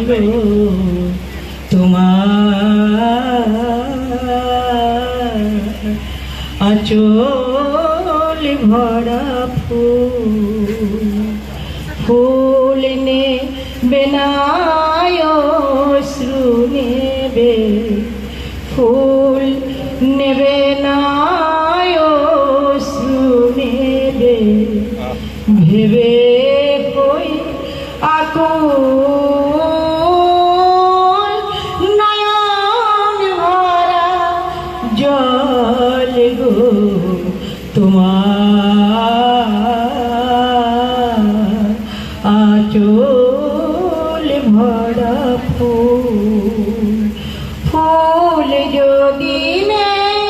গো তোমার আঁচল ভরা ফুল ফুল নেবে না অশ্রু নেবে ফুল নেবে না অশ্রু নেবে ভেবে কই আকুল নয়ন ভরা জল গো তোমার আঁচল ভরা ফুল ফুল যদি নেই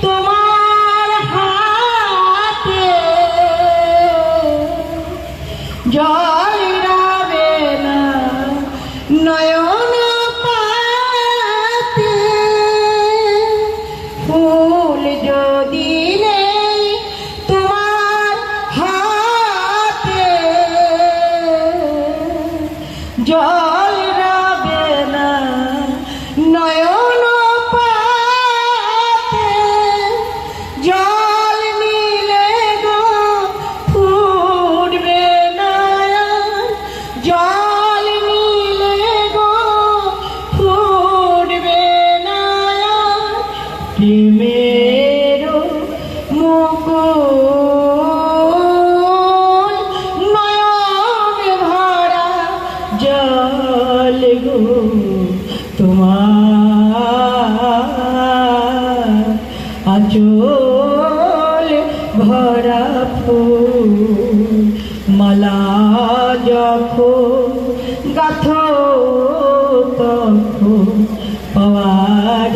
তোমার হাতে জল রাবে না নয়ন পাতে ফুল যদি নেই তোমার হাতে জল রাবে না নয়ন পাতে জল নিলে গো ফুটবে না জল নিলে গো ফুটবে না প্রেমের মুকুল নয়ন ভরা জল গো তোমার আঁচল ভরা ফুল মালা যখন গাথো তখন পাওয়ার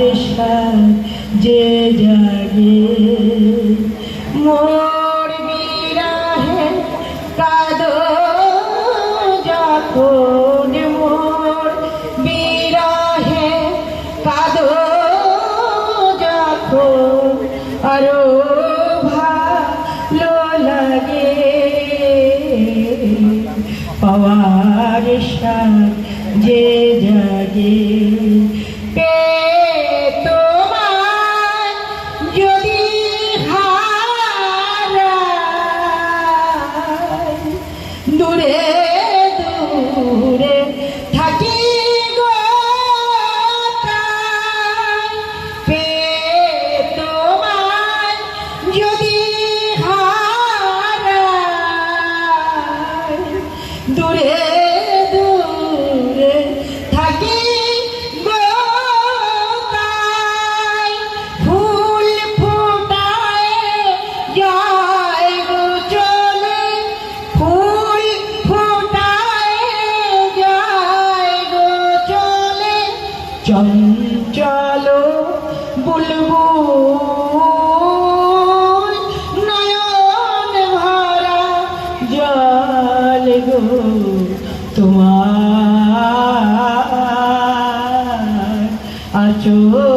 যে জাগে মোর বিরহে কাঁদো যখন মোর বিরহে কাঁদো যখন আরো ভালো লাগে পাওয়ার যে জাগে তোমার যদি হারাই দূরে দূরে থাকি গো তোমার যদি হারাই দূরে দূরে থাকি গো ফুল ফোটায় যায় গো চলে ফুল ফোটায় যায় গো চলে চঞ্চল বুলবুল নয়ন ভরা জল গো তোমার আঁচল